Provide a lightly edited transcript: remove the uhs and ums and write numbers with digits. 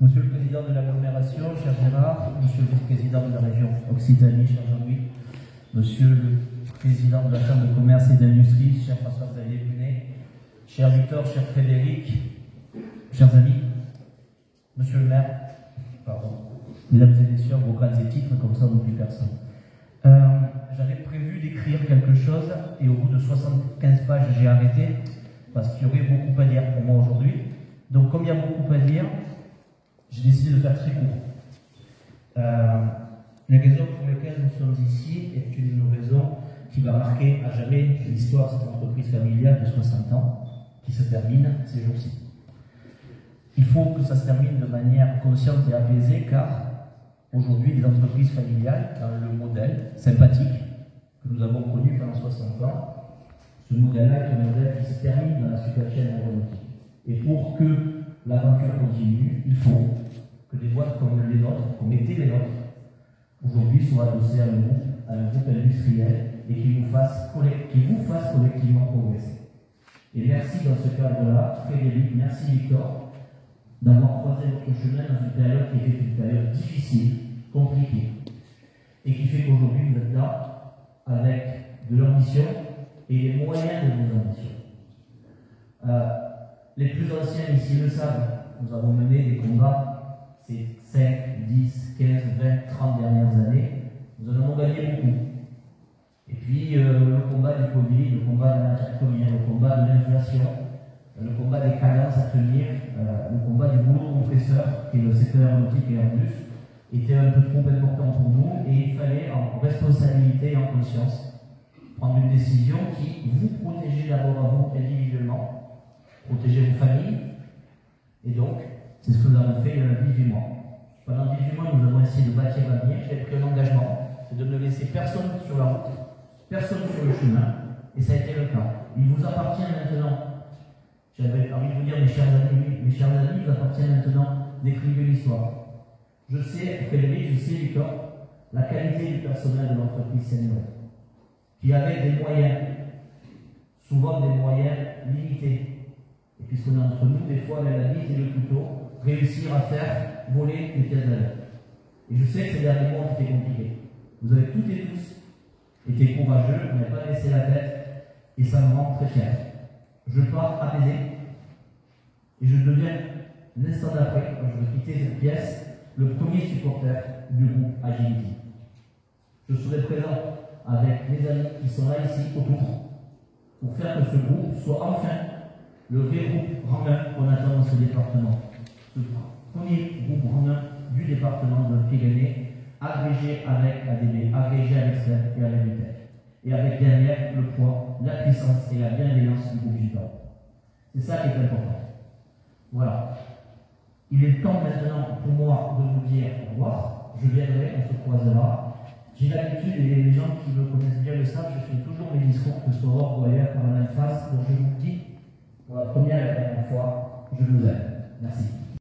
Monsieur le Président de l'agglomération, cher Gérard, Monsieur le Vice-président de la région Occitanie, cher Jean-Louis, Monsieur le Président de la Chambre de commerce et d'industrie, cher François-Xavier Brunet, cher Victor, cher Frédéric, chers amis, Monsieur le maire, mesdames et messieurs, vos grades et titres, comme ça on n'oublie personne. J'avais prévu d'écrire quelque chose et au bout de 75 pages, j'ai arrêté parce qu'il y aurait beaucoup à dire pour moi aujourd'hui. Donc comme il y a beaucoup à dire, j'ai décidé de faire très court. La raison pour laquelle nous sommes ici est une raison qui va marquer à jamais l'histoire de cette entreprise familiale de 60 ans qui se termine ces jours-ci. Il faut que ça se termine de manière consciente et apaisée car aujourd'hui, les entreprises familiales, dans le modèle sympathique que nous avons connu pendant 60 ans, ce modèle-là est un modèle qui se termine dans la supply chain aéronautique. Et pour que l'aventure continue, il faut que des boîtes comme les nôtres, comme étaient les nôtres, aujourd'hui soient adossées à un groupe industriel et qui vous fasse collectivement progresser. Et merci dans ce cadre-là, Frédéric, merci Victor, d'avoir croisé votre chemin dans une période qui était une période difficile, compliquée, et qui fait qu'aujourd'hui vous êtes là avec de l'ambition et les moyens de vos ambitions. Les plus anciens ici le savent, nous avons mené des combats ces 5, 10, 15, 20, 30 dernières années, nous en avons gagné beaucoup. Et puis le combat du Covid, le combat de la matière première, le combat de l'inflation, le combat des cadences à tenir, le combat du boulot compresseur, qui est le secteur aéronautique et Airbus, était un peu trop important pour nous et il fallait, en responsabilité et en conscience, prendre une décision qui vous protégeait d'abord à vous individuellement, protéger vos familles, et donc, c'est ce que nous avons fait il y a 18 mois. Pendant 18 mois, nous avons essayé de bâtir l'avenir, j'ai pris un engagement, c'est de ne laisser personne sur la route, personne sur le chemin, et ça a été le cas. Il vous appartient maintenant. J'avais envie de vous dire, mes chers amis, il vous appartient maintenant d'écrire l'histoire. Je sais, Frédéric, je sais, Victor, la qualité du personnel de l'entreprise Senior, qui avait des moyens, souvent des moyens limités. Et puisqu'on est entre nous, des fois, avec la bite et le couteau, réussir à faire voler les pièces d'ailleurs. Et je sais que ces derniers mois ont été compliqués. Vous avez toutes et tous été courageux, vous n'avez pas laissé la tête, et ça me rend très fier. Je pars apaisé, et je deviens, l'instant d'après, quand je vais quitter cette pièce, le premier supporter du groupe Agility. Je serai présent avec mes amis qui sont là ici autour, pour faire que ce groupe soit enfin le vrai groupe romain qu'on attend dans ce département. Ce premier groupe romain du département de Pyrénées, agrégé avec ADB, agrégé avec SEM et avec l'UTEC. Et avec derrière le poids, la puissance et la bienveillance du groupe Gitan. C'est ça qui est important. Voilà. Il est temps maintenant pour moi de vous dire au revoir. Je viendrai, on se croisera. J'ai l'habitude, et les gens qui me connaissent bien le savent, je fais toujours mes discours, que ce soit hors ou ailleurs, par la même face. Donc je vous dis, pour la première et la dernière fois, je vous aime. Merci.